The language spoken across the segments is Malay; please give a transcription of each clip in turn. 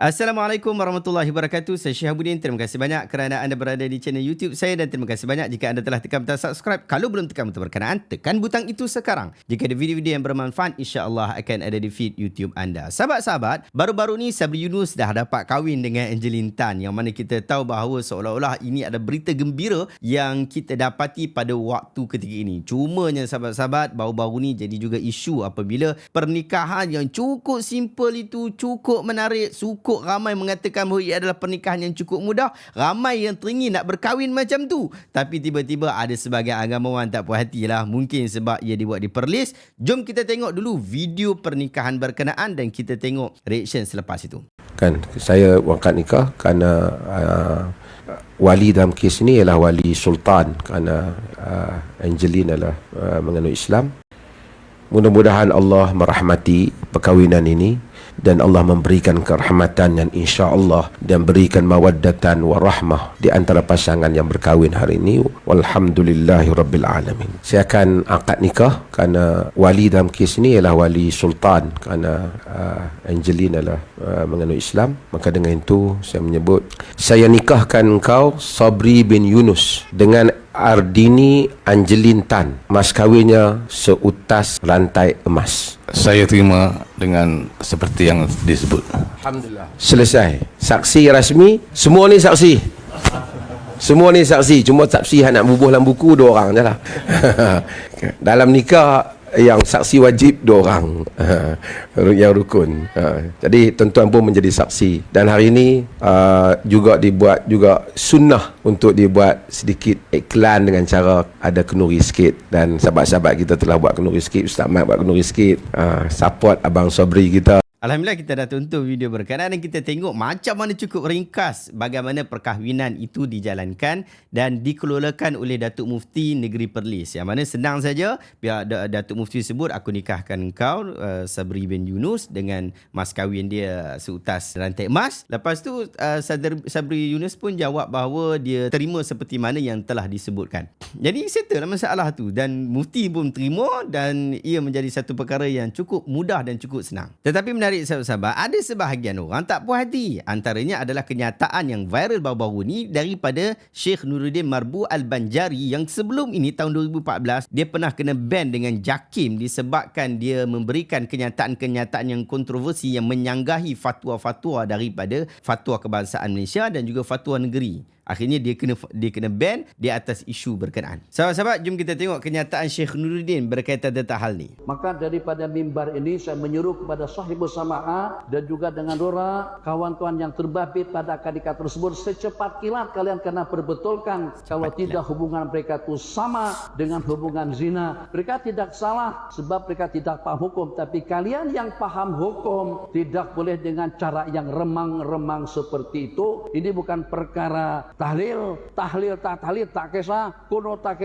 Assalamualaikum warahmatullahi wabarakatuh. Saya Syihabuddin. Terima kasih banyak kerana anda berada di channel YouTube saya dan terima kasih banyak jika anda telah tekan butang subscribe. Kalau belum tekan butang berkenaan, tekan butang itu sekarang. Jika ada video-video yang bermanfaat, insya-Allah akan ada di feed YouTube anda. Sahabat-sahabat, baru-baru ni Sabri Yunus dah dapat kahwin dengan Angeline Tan, yang mana kita tahu bahawa seolah-olah ini ada berita gembira yang kita dapati pada waktu ketika ini. Cumanya sahabat-sahabat, baru-baru ni jadi juga isu apabila pernikahan yang cukup simple itu, cukup menarik, ramai mengatakan bahawa ia adalah pernikahan yang cukup mudah. Ramai yang teringin nak berkahwin macam tu. Tapi tiba-tiba ada sebahagian agamawan tak puas hatilah. Mungkin sebab ia dibuat di Perlis. Jom kita tengok dulu video pernikahan berkenaan dan kita tengok reaction selepas itu. Kan saya wangkat nikah kerana wali dalam kes ini ialah wali sultan, kerana Angeline adalah menganut Islam. Mudah-mudahan Allah merahmati perkahwinan ini dan Allah memberikan kerahmatan yang insya-Allah dan berikan mawaddatan warahmah di antara pasangan yang berkahwin hari ini. Walhamdulillahirabbil alamin. Saya akan akad nikah kerana wali dalam kes ini ialah wali sultan, kerana Angeline adalah menganut Islam. Maka dengan itu saya menyebut, saya nikahkan engkau Sabri bin Yunus dengan Ardini Angeline Tan. Mas kahwinnya seutas rantai emas. Saya terima dengan seperti yang disebut. Alhamdulillah. Selesai. Saksi rasmi. Semua ni saksi. Semua ni saksi. Cuma saksi yang nak bubuh dalam buku 2 orang je lah. Dalam nikah yang saksi wajib 2 orang. Yang rukun. Jadi tuan-tuan pun menjadi saksi. Dan hari ini juga dibuat juga sunnah untuk dibuat sedikit iklan dengan cara ada kenduri sikit. Dan sahabat-sahabat kita telah buat kenduri sikit. Ustaz Mat buat kenduri sikit. Support Abang Sabri kita. Alhamdulillah kita dah tonton video berkenaan dan kita tengok macam mana cukup ringkas bagaimana perkahwinan itu dijalankan dan dikelolakan oleh Datuk Mufti Negeri Perlis. Yang mana senang saja, pihak Datuk Mufti sebut, aku nikahkan engkau Sabri bin Yunus dengan mas kahwin dia seutas rantai emas. Lepas tu Sabri Yunus pun jawab bahawa dia terima seperti mana yang telah disebutkan. Jadi settle masalah tu dan Mufti pun terima dan ia menjadi satu perkara yang cukup mudah dan cukup senang. Tetapi menarik sahabat-sahabat, ada sebahagian orang tak puas hati. Antaranya adalah kenyataan yang viral baru-baru ni daripada Sheikh Nuruddin Marbu Al-Banjari yang sebelum ini tahun 2014 dia pernah kena ban dengan JAKIM disebabkan dia memberikan kenyataan-kenyataan yang kontroversi yang menyanggahi fatwa-fatwa daripada fatwa kebangsaan Malaysia dan juga fatwa negeri. Akhirnya dia kena ban di atas isu berkenaan. Sahabat-sahabat, jom kita tengok kenyataan Syekh Nuruddin berkaitan tentang hal ni. Maka daripada mimbar ini saya menyuruh kepada sahibus sama'ah dan juga dengan Dora, kawan tuan yang terbabit pada akad-nikah tersebut, secepat kilat kalian kena perbetulkan kalau tidak hubungan mereka itu sama dengan hubungan zina. Mereka tidak salah sebab mereka tidak paham hukum, tapi kalian yang paham hukum tidak boleh dengan cara yang remang-remang seperti itu. Ini bukan perkara tahlil tak kisah, kunut tak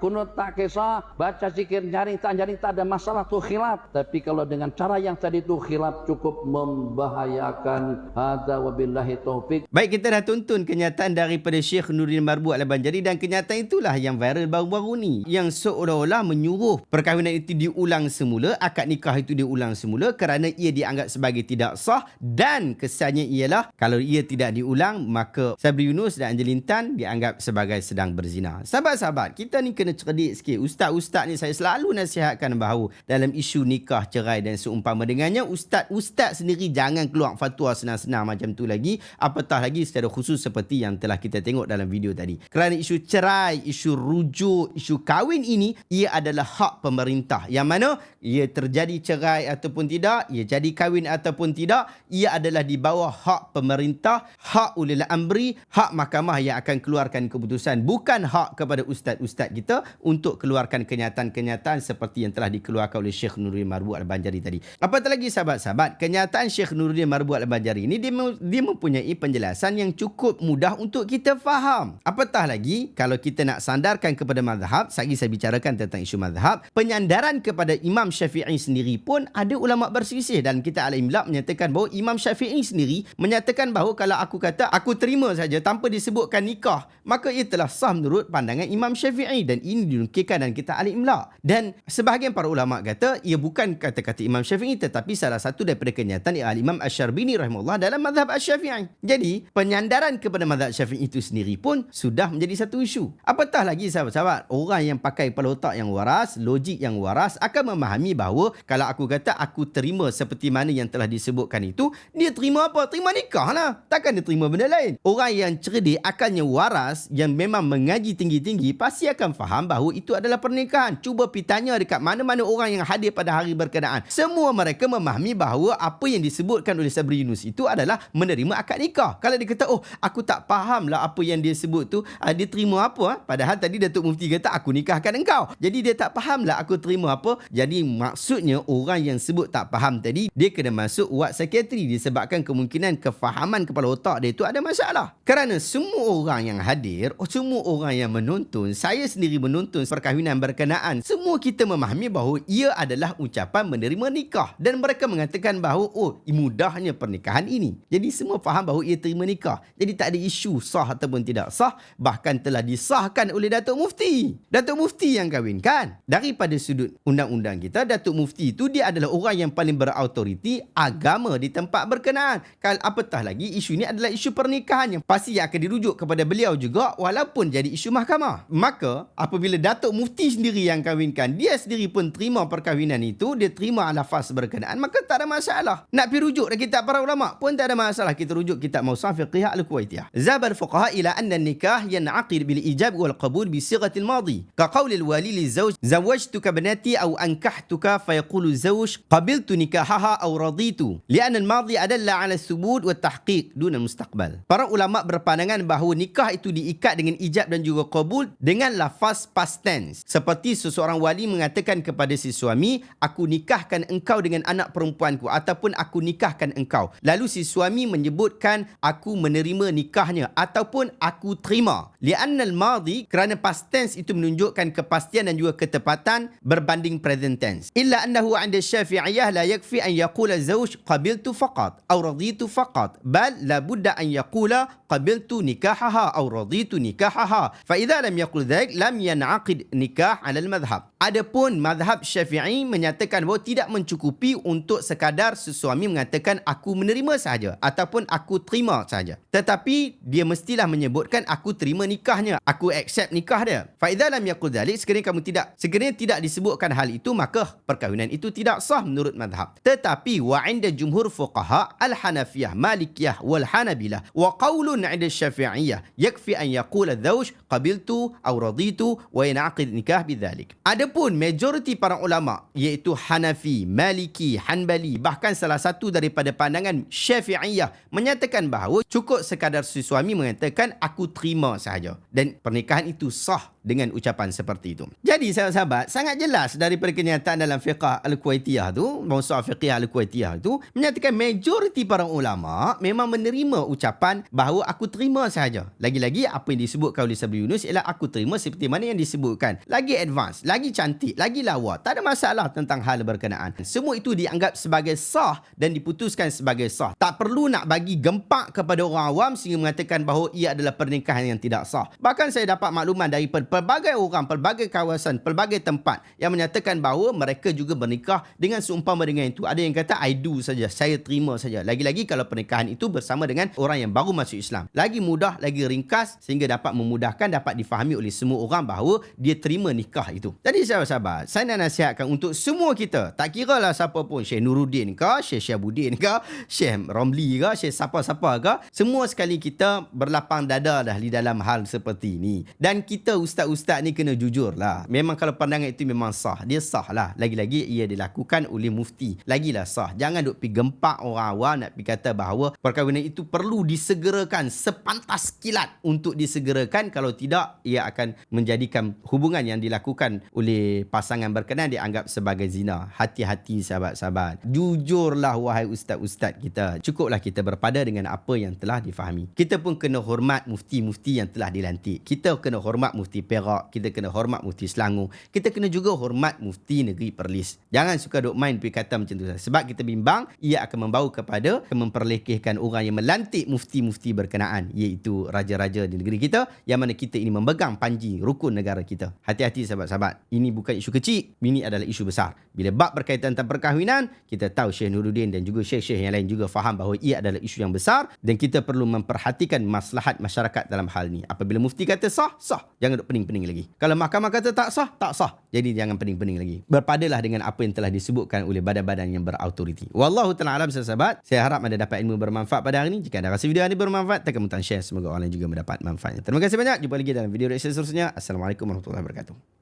kunut tak kisah, baca zikir nyaring tak ada masalah, tu khilaf. Tapi kalau dengan cara yang tadi tu khilaf cukup membahayakan. Hadza wabillahi taufik. Baik, kita dah tonton kenyataan daripada Syekh Nuruddin Marbu Al-Banjari dan kenyataan itulah yang viral baru-baru ni, yang seolah-olah menyuruh perkahwinan itu diulang semula, akad nikah itu diulang semula kerana ia dianggap sebagai tidak sah dan kesannya ialah kalau ia tidak diulang maka Sabri Yunus dan Angeline Tan dianggap sebagai sedang berzina. Sahabat-sahabat, kita ni kena cerdik sikit. Ustaz-ustaz ni saya selalu nasihatkan bahawa dalam isu nikah, cerai dan seumpama dengannya, ustaz-ustaz sendiri jangan keluar fatwa senang-senang macam tu lagi, apatah lagi secara khusus seperti yang telah kita tengok dalam video tadi. Kerana isu cerai, isu rujuk, isu kahwin ini, ia adalah hak pemerintah. Yang mana ia terjadi cerai ataupun tidak, ia jadi kahwin ataupun tidak, ia adalah di bawah hak pemerintah, hak ulil amri, hak mahkamah yang akan keluarkan keputusan, bukan hak kepada ustaz-ustaz kita untuk keluarkan kenyataan-kenyataan seperti yang telah dikeluarkan oleh Syekh Nuruddin Marbu Al-Banjari tadi. Apatah lagi sahabat-sahabat, kenyataan Syekh Nuruddin Marbu Al-Banjari ini dia mempunyai penjelasan yang cukup mudah untuk kita faham. Apatah lagi kalau kita nak sandarkan kepada mazhab, saya bicarakan tentang isu mazhab, penyandaran kepada Imam Syafi'i sendiri pun ada ulama berselisih. Dalam kitab Al-Imla' menyatakan bahawa Imam Syafi'i sendiri menyatakan bahawa kalau aku kata aku terima saja tanpa disebut disebutkan nikah, maka ia telah sah menurut pandangan Imam Syafi'i, dan ini dinukilkan dalam kitab Al-Imla. Dan sebahagian para ulama kata ia bukan kata-kata Imam Syafi'i, tetapi salah satu daripada kenyataan Al-Imam Asy-Syarbini rahimahullah dalam mazhab Asy-Syafi'i. Jadi penyandaran kepada mazhab Syafi'i itu sendiri pun sudah menjadi satu isu. Apatah lagi sahabat-sahabat, orang yang pakai kepala otak yang waras, logik yang waras akan memahami bahawa kalau aku kata aku terima seperti mana yang telah disebutkan itu, dia terima apa? Terima nikah lah. Takkan dia terima benda lain. Orang yang cerdik, akalnya waras, yang memang mengaji tinggi-tinggi, pasti akan faham bahawa itu adalah pernikahan. Cuba pergi tanya dekat mana-mana orang yang hadir pada hari berkenaan. Semua mereka memahami bahawa apa yang disebutkan oleh Sabri Yunus itu adalah menerima akad nikah. Kalau dia kata, oh aku tak faham lah apa yang dia sebut tu, dia terima apa? Padahal tadi Datuk Mufti kata aku nikahkan engkau. Jadi dia tak faham lah aku terima apa. Jadi maksudnya orang yang sebut tak faham tadi, dia kena masuk ward psikiatri disebabkan kemungkinan kefahaman kepala otak dia itu ada masalah. Kerana semua orang yang hadir, semua orang yang menonton, saya sendiri menonton perkahwinan berkenaan, semua kita memahami bahawa ia adalah ucapan menerima nikah, dan mereka mengatakan bahawa oh mudahnya pernikahan ini. Jadi semua faham bahawa ia terima nikah. Jadi tak ada isu sah ataupun tidak sah, bahkan telah disahkan oleh Datuk Mufti. Datuk Mufti yang kahwinkan. Daripada sudut undang-undang kita, Datuk Mufti itu dia adalah orang yang paling berautoriti agama di tempat berkenaan. Apatah lagi isu ini adalah isu pernikahan yang pasti akan dirujuk kepada beliau juga walaupun jadi isu mahkamah. Maka apabila Datuk Mufti sendiri yang kahwinkan, dia sendiri pun terima perkahwinan itu, dia terima lafaz berkenaan, maka tak ada masalah. Nak pergi rujuk dari kitab para ulama pun tak ada masalah. Kita rujuk kitab Mawsu'ah Fiqhiyah Al-Kuwaitiyah. Zabal fuqaha ila anna nikah yan'aqid bil ijab wal qabul bi sighatil madi. Ka qawli al-wali lizawj zawwajtuka banati aw ankahtuka fayaqulu zawj qabiltu nikahaha aw raditu. Li'anna al-madi adalla 'ala as-subut wa at-tahqiq duna mustaqbal. Para ulama berpandangan bahawa nikah itu diikat dengan ijab dan juga qabul dengan lafaz past tense. Seperti seseorang wali mengatakan kepada si suami, aku nikahkan engkau dengan anak perempuanku, ataupun aku nikahkan engkau. Lalu si suami menyebutkan aku menerima nikahnya ataupun aku terima. Li'anna al-madi, kerana past tense itu menunjukkan kepastian dan juga ketepatan berbanding present tense. Illa annahu 'inda Syafi'iyah la yakfi an yaqula zawj qabiltu faqat aw raditu faqat, bal la budda an yaqula qabiltu nikahaha aw raditu nikahaha. Fa idza lam yaqul dhalik lam yan'aqid nikah 'ala al-madhhab. Adapun mazhab Syafi'i menyatakan bahawa tidak mencukupi untuk sekadar sesuami mengatakan aku menerima sahaja ataupun aku terima sahaja. Tetapi dia mestilah menyebutkan aku terima nikahnya, aku accept nikah dia. Fa idza lam yaqul dhalik, sekiranya tidak disebutkan hal itu, maka perkahwinan itu tidak sah menurut mazhab. Tetapi wa 'inda jumhur fuqaha al-Hanafiyah, Malikiyah wal Hanabilah wa qaulun 'inda Syafi'iyah yakfi an yaqula zawj qabiltu aw raditu wa yan'aqid nikah bidzalik. Adapun majoriti para ulama iaitu Hanafi, Maliki, Hanbali, bahkan salah satu daripada pandangan Syafi'iyah menyatakan bahawa cukup sekadar si suami mengatakan aku terima sahaja dan pernikahan itu sah dengan ucapan seperti itu. Jadi sahabat-sahabat, sangat jelas daripada kenyataan dalam fiqh Al-Kuwaitiyah tu, Mawsu'ah Fiqhiyah Al-Kuwaitiyah tu menyatakan majoriti para ulama memang menerima ucapan bahawa aku terima sahaja. Lagi-lagi apa yang disebutkan oleh Sabri Yunus ialah aku terima seperti mana yang disebutkan. Lagi advance, lagi cantik, lagi lawa. Tak ada masalah tentang hal berkenaan. Semua itu dianggap sebagai sah dan diputuskan sebagai sah. Tak perlu nak bagi gempak kepada orang awam sehingga mengatakan bahawa ia adalah pernikahan yang tidak sah. Bahkan saya dapat makluman daripada pelbagai orang, pelbagai kawasan, pelbagai tempat yang menyatakan bahawa mereka juga bernikah dengan seumpama dengan itu. Ada yang kata I do saja, saya terima saja. Lagi-lagi kalau pernikahan itu bersama dengan orang yang baru masuk Islam. Lagi mudah, lagi ringkas sehingga dapat memudahkan, dapat difahami oleh semua orang bahawa dia terima nikah itu. Jadi sahabat-sahabat, saya nak nasihatkan untuk semua kita, tak kira lah siapa pun, Syekh Nuruddin ke, Syekh Syabuddin ke, Syekh Romli ke, Syekh siapa-siapa ke, semua sekali kita berlapang dada dah di dalam hal seperti ini. Dan kita ustaz-ustaz ni kena jujur lah. Memang kalau pandangan itu memang sah, dia sah lah. Lagi-lagi ia dilakukan oleh mufti, lagilah sah. Jangan duk pergi gempak orang awam nak pergi kata bahawa perkahwinan itu perlu disegerakan sepantas kilat untuk disegerakan. Kalau tidak, ia akan menjadikan hubungan yang dilakukan oleh oleh pasangan berkenaan dianggap sebagai zina. Hati-hati sahabat-sahabat. Jujurlah wahai ustaz-ustaz kita. Cukuplah kita berpada dengan apa yang telah difahami. Kita pun kena hormat mufti-mufti yang telah dilantik. Kita kena hormat mufti Perak, kita kena hormat mufti Selangor. Kita kena juga hormat mufti negeri Perlis. Jangan suka duk main pergi kata macam tu. Sebab kita bimbang, ia akan membawa kepada memperlekehkan orang yang melantik mufti-mufti berkenaan, iaitu raja-raja di negeri kita, yang mana kita ini memegang panji rukun negara kita. Hati-hati sahabat-sahabat. Ini bukan isu kecil, ini adalah isu besar. Bila bab berkaitan tentang perkahwinan, kita tahu Syekh Nuruddin dan juga syekh-syekh yang lain juga faham bahawa ia adalah isu yang besar dan kita perlu memperhatikan maslahat masyarakat dalam hal ni. Apabila mufti kata sah, sah. Jangan duk pening-pening lagi. Kalau mahkamah kata tak sah, tak sah. Jadi jangan pening-pening lagi. Berpadalah dengan apa yang telah disebutkan oleh badan-badan yang berautoriti. Wallahu ta'ala alam sahabat. Saya harap anda dapat ilmu bermanfaat pada hari ini. Jika anda rasa video ini bermanfaat, tekan butang share. Semoga orang lain juga mendapat manfaatnya. Terima kasih banyak. Jumpa lagi dalam video reaksi seterusnya. Assalamualaikum warahmatullahi wabarakatuh.